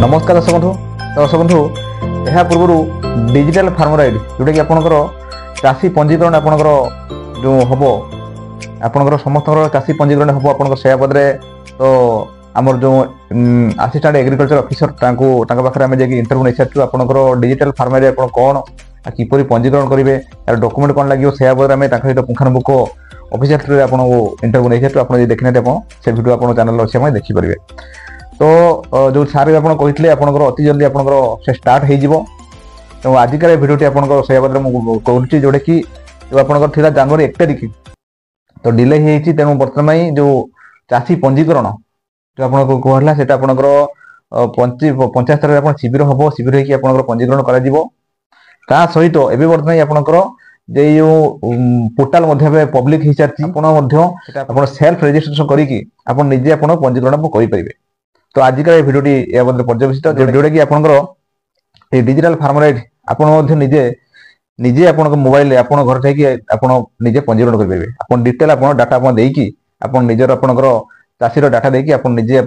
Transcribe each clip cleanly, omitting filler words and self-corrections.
नमस्कार दर्शक बंधु यह पूर्व डिजिटल फार्मर आईडी जोटा कि आपंकर चाषी पंजीकरण आपंकर जो हम आपंकर समस्त चाषी पंजीकरण हम आप बदले तो आमर जो असिस्टेंट एग्रीकल्चर ऑफिसर पाखे आम जाकि इंटरव्यू नहीं सारी आपंकर डिजिटल फार्मर आईडी आप कौन किपर पंजीकरण करेंगे यार डॉक्यूमेंट कौन लगे से बदले आम सहित पुंखानुपुख ऑफिशियल थ्रू आपको इंटरव्यू नहीं सारी आप देखने से वीडियो आप चैनल अच्छे देखिपारे। तो जो सारे आप कहते आपंकर अति जल्दी आपंकर से स्टार्ट हो तो आजिका भिडियोटी आपंकर से बदले मुझे जोटा कि जो आपंकर था जनवरी 1 तारिख तो डिले होती तेणु बर्तमान जो चाषी पंजीकरण जो आपको कहला से आपंकर 50 स्तर में शिविर हम शिविर होकर पंजीकरण करा सहित एवं बर्तमान आपंकर जो पोर्टाल पब्लिक हो सारी आप सेल्फ रजिस्ट्रेशन करके निजे आप पंजीकरण करेंगे। तो आजिका भिडियोटी या बदले पर्यवेक्षित जोटा कि आपंकर डिजिटल फार्मर आईडी आप निजे निजे आप मोबाइल आप घर थे आप निजे पंजीकरण करेंगे आप डिटेल आप डाटा देकी आप निजर आपंकर चाषीर डाटा देकी आप निजे आप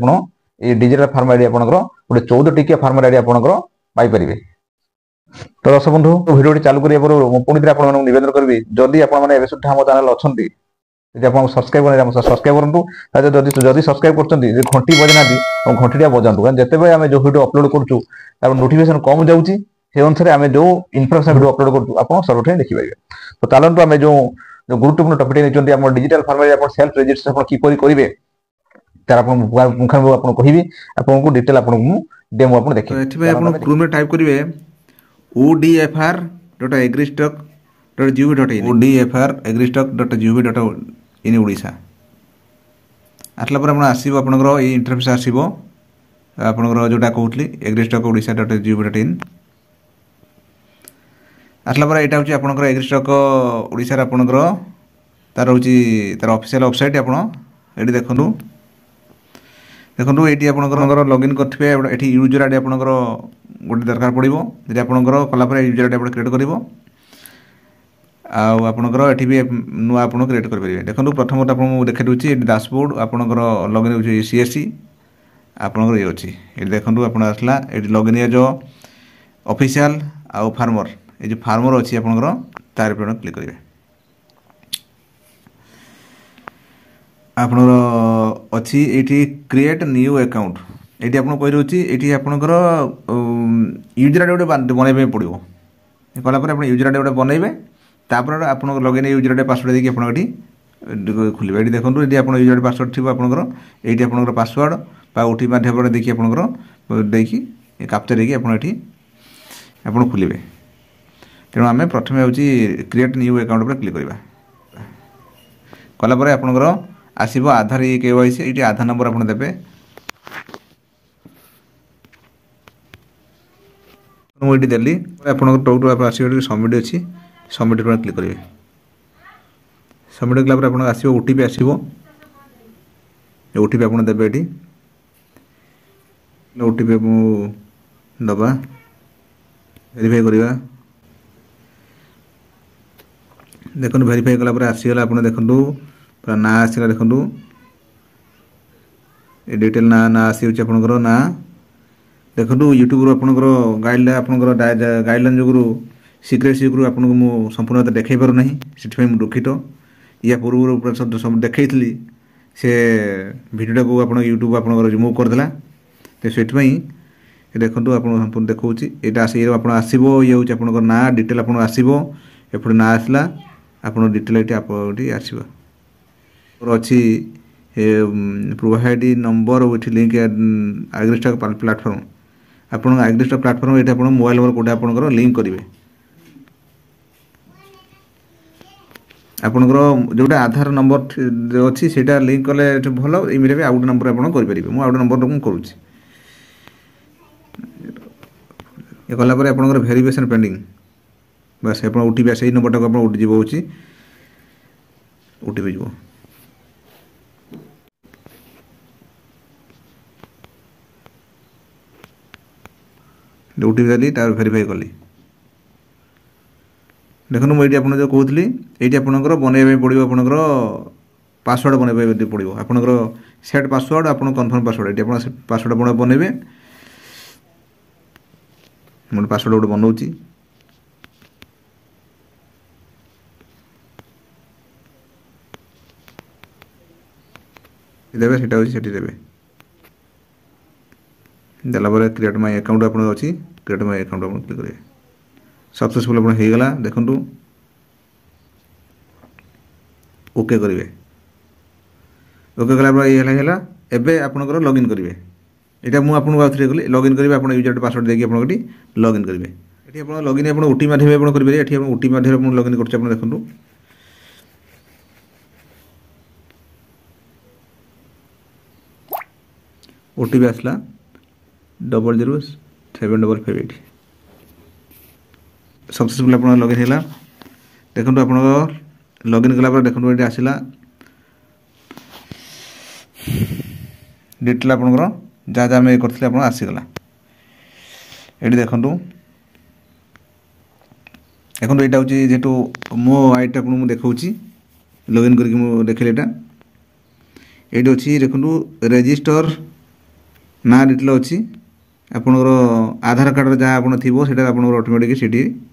डिजिटल फार्मर आईडी आपंकर गोटे 14 टिकिया फार्मर आईडी आपंकर पाइपर। तो दर्शक बंधु भिडियोटी चालू करिया पुणी थे आपको निवेदन करी जदि आप सुधा आम चैनल अच्छा यदि आप सब्सक्राइब करें सब्सक्राइब करूँ जदि सब्सक्राइब कर घंटी बजना घंटी बजातु कारण जिते आम जो वीडियो अपलोड करूँ नोटिफिकेशन कम जाऊँगी से अनुसार आम जो इनफर्मेशन वीडियो अपलोड करूँ आप सर्वठे देखिपारे। तो चलते आम जो गुरुत्वपूर्ण टॉपिक नहीं आम डिजिटल फार्मर आप सेल्फ रजिस्ट्रेशन किपर करेंगे तार पुंखानुपुख आपको कहबी आपको डिटेल आपको डेमो आप देखिए क्रोम में टाइप करेंगे odfr.agristock.gov.in odfr.agristock.gov.in ओडिशा आसला पर आसो आपंकर ये इंटरफेस आसो आपंकर जोटा कहती एग्रीस्टॉक ओडिशा.gov.in आसला पर यहाँ हूँ आपंकर एग्रीस्टॉक ओडिशा आपंकर तार हूँ तार ऑफिशियल वेबसाइट आप देखूँ देखो ये आपंकर लॉगिन करेंगे ये यूजर आईडी आपंकर गोटे दरकार पड़ो जी आपंकर कलापर यूजर आईडी आप क्रिएट कर आपणकर ये भी नुआ आप क्रिएट करेंगे। देखो प्रथम आपको देखा दूसरी डैशबोर्ड आपणकर लॉगिन हो सीएससी आपणकर ये अच्छी ये देखो आप आसला ये लॉगिन एज ऑफिशियल आउ फार्मर ये जो फार्मर अच्छी आपणकर तार पर क्लिक करेंगे आपणकर अच्छी ये क्रिएट न्यू अकाउंट ये आपको कही रोचे ये आपणकर यूजर आईडी गोटे बनवाई पड़ो कलापर आप यूजर आईडी गोटे बनइबे तापर आप लॉगिन यूजर आईडी पासवर्ड देखिए आप खोलेंगे ये देखो यदि आप यूजर आईडी पासवर्ड थी आपंकर ये आपंकर पासवर्ड बा ओटीपी माध्यम देखिए आपंकर देखिए कैप्चा देखिए आप खोलेंगे। तेणु आम प्रथम हूँ क्रिएट न्यू अकाउंट पर क्लिक करवा कलापर आपंकर आसो आधार ये केवाईसी ये आधार नंबर आप देते मुझे देली आपंकर टोटल आप आसो सबमिट अच्छी सबमिट पर क्लिक करेंगे सबमिट कला आप आसो ओटीपी आसो ओटीपी आप देवे ये ओटीपी दबा वेरीफाई करवा देखो वेरीफाई कला आसीगला आप देखो पूरा ना आसला देखो ये डिटेल ना ना आसी आपंकर ना देखो यूट्यूब आपंकर गाइडलाइन आपंकर गाइडलाइन जो सिक्रेसी ग्रुप आपको मुझे संपूर्ण देखा पारना से दुखित या पूर्व सब देखी से भिडियो को आप यूट्यूब आप रिमूव करदेला तो से देखो आप संपूर्ण देखा ये आप आसो ये हूँ आप ना डिटेल आप आसो एपटे ना आसला आप डिटेल ये आप आसो अच्छी provide number with link AgriStack platform आप एग्रीस्टॉक प्लेटफॉर्म ये आप मोबाइल नंबर कोड आप लिंक करेंगे आपंकर जोटा आधार नंबर अच्छी से लिंक कले भल इमिरे भी आउट नंबर आप करेंगे मुझे आउट नंबर मुझे करुँच ये कलापर आपंकर वेरिफिकेशन पेंडिंग बस आप ओटीपी से नंबर टाक आप जी ओटीपी जीव ओटीपी देली तार वेरीफाई कली देखो मुझे आप जो कहती ये आपंकर बनवाई पड़ो आपंकर पासवर्ड बनवाई पड़ो आपंकर सेट पासवर्ड आप कन्फर्म पासवर्ड ये पासवर्ड आप बनइबे ମୁଁ ପାସୱାର୍ଡ଼ ଗୋଟେ ବନାଉଛି। ଦେବେ ସେଇଟା ହେଉଛି ସେଠି ଦେବେ। ଦେଲା ପରେ କ୍ରିଏଟ୍ ମାଇ ଆକାଉଣ୍ଟ ଆପଣଙ୍କର ଅଛି, କ୍ରିଏଟ୍ ମାଇ ଆକାଉଣ୍ଟ ଆପଣ କ୍ଲିକ୍ କରିବେ। ସକ୍ସେସଫୁଲ୍ ଆପଣ ହେଇଗଲା ଦେଖନ୍ତୁ। ଓକେ କରିବେ। ଓକେ କଲା ପରେ ଇଏ ହେଲା। ଏବେ ଆପଣଙ୍କର ଲଗ୍ଇନ୍ କରିବେ। এটা ମୁଁ ଆପଣଙ୍କୁ ଆଉଥରେ କଲି ଲଗ୍ଇନ୍ କରିବେ। ଆପଣ ୟୁଜର୍ ପାସୱାର୍ଡ଼ ଦେଇକି ଆପଣ ଏଠି ଲଗ୍ଇନ୍ କରିବେ। ଏଠି ଆପଣ ଲଗ୍ଇନ୍ ଆପଣ ଓଟି ମାଧ୍ୟମରେ ଆପଣ କରିପାରିବେ। ଏଠି ଆପଣ ଓଟି ମାଧ୍ୟମରେ ଆପଣ ଲଗ୍ଇନ୍ କରୁଛି ଆପଣ ଦେଖନ୍ତୁ। ଓଟିପି ଆସିଲା 007558 सक्सेसफुल आप लगिन है। देखो आप लगिन कलापर देखो ये आसला डिटेल आप जहाँ जहाँ आम करते आप आसीगला। ये देखो देखो यहाँ हूँ जेहेतु मो आईडी आपको देखा लगिन करके देखिए यहाँ ये अच्छी देखो रेजिस्टर ना डिटेल अच्छी आपणकर आधार कार्ड जहाँ आप थी आप अटोमेटिक से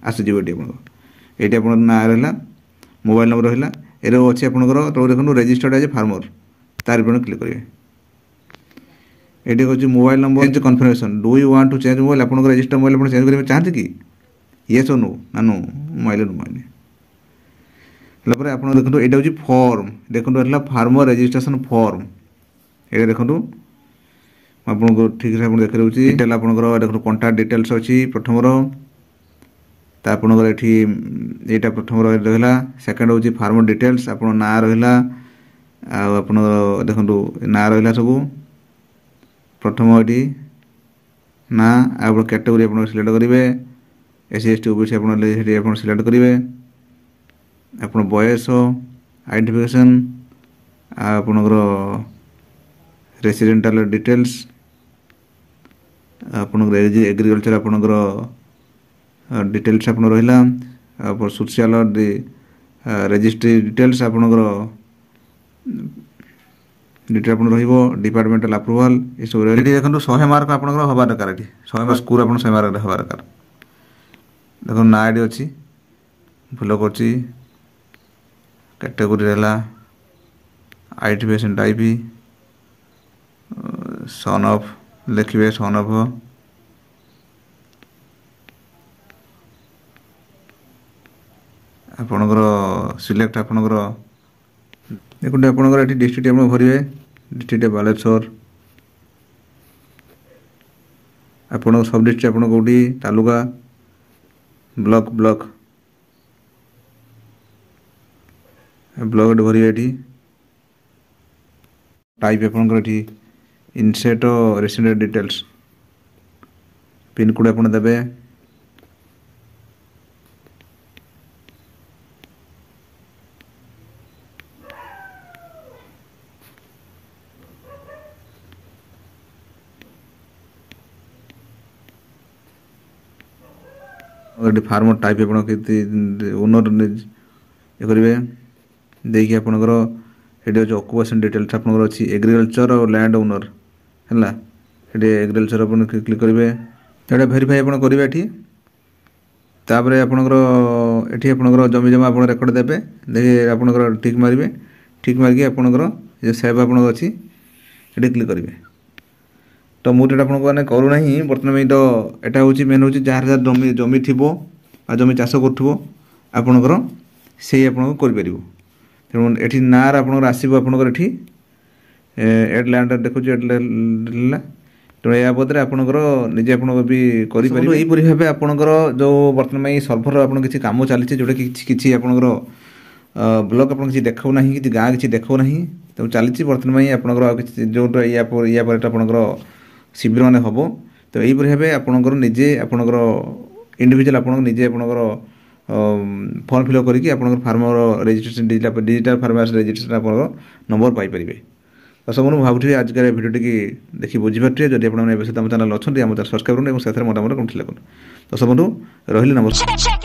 आसजी ये आप ना रहा मोबाइल नंबर रहा ये अच्छे आपंकर तो देखो रेजिस्टर्ड एज फार्मर तार क्लिक करेंगे। ये हूँ mobile number change confirmation do you want to change mobile आप रेजिस्टर मोबाइल आप चेंज करेंगे चाहते कि येस और नो ना नो मोबाइल मोबाइल आप देखो ये हूँ फॉर्म देखो फार्मर रेजिस्ट्रेशन फॉर्म ये देखो आपको ठीक से आप देखा रही डिटेल आपंकर देखो कॉन्टैक्ट डिटेल्स अच्छी प्रथम आपंकर ये प्रथम रहा सेकेंड हूँ फार्मर डिटेल्स आप ना रहा आप देखो ना रहा सब प्रथम ये ना आप कैटेगोरी आप सिलेक्ट करेंगे एससी एसटी ओबीसी आप सिलेक्ट करेंगे आप बयस आइडेंटिफिकेशन आपंकर रेसिडेंटाल डिटेल्स आपंकर एग्रीकल्चर आपंकर डिटेल्स आप रहा सोशल रजिस्ट्री डिटेल्स आपंकर डिटेल आप डिपार्टमेंटल अप्रूवाल ये सब ये देखो 100 मार्क आप हवा दरकार ये 100 मार्क स्कोर आप 100 मार्क हवा दरकार। देखो ना आईडी अच्छी फुल कर कैटेगोरी रहा आइडेंटिफिकेशन टाइप सन ऑफ लिखे सन ऑफ आपणकर सिलेक्ट आपणकर देखो आपंकर ये डिस्ट्रिक्ट आप भरवे डिस्ट्रिक्ट बालेश्वर आपन सब डिस्ट्रिक्ट आप कौटी तालुका ब्लॉक ब्लॉक ब्लॉक भरवे ये टाइप आपंकर ये इनसेट रेसिडेंट डिटेल्स पिनकोड आप देवे फार्मर टाइप आप ओनर ये करेंगे देखिए आपंकर ये हूँ ऑक्युपेशन डिटेल्स आपंकर अच्छी एग्रीकल्चर और लैंड ओनर है ये एग्रीकल्चर आप क्लिक करेंगे ये भेरीफाई आप करेंगे ये आपंकर ये आपंकर जमी जमा आप रेकर्ड देवे देखिए आपंकर ठीक मारे ठीक मारिकी आपंकर सेव आप अच्छी ये क्लिक करेंगे। तो मुझे आपको मैंने करूना बर्तमान तो यहाँ हूँ मेन हूँ जार जार जमी जमी थी जमी चाष करपणकर से आपड़ तेणु ये ना आप आसो आपंकर ये एड लैंड देखो एड तेणु या बदले आपंकर निजे आप भी करेंगे यहीपरी भाव आपंकर जो बर्तमान सर्भर आप किसी कम चली जोटा कि आपंकर ब्लॉक आप किसी देखा ना कि गाँ किसी देखा ना तो चली बर्तमान आपंकर जो या आपंकर शिविर मैंने हम तो यहीपरी भाव आपंकर निजे आपंकर इंडिविजुअल आप निजे आपंकर फॉर्म फिल करके आपंकर farmer registration digital farmer registration आप नंबर पाइपर। तो सब भावुँ आजकल भिडियो की देखिए बुझीपारे जब आप सहित चैनल अच्छा आम चैनल सब्सक्राइब करें और साथ मतामत कमेंट लगन। तो सब रही नमस्कार।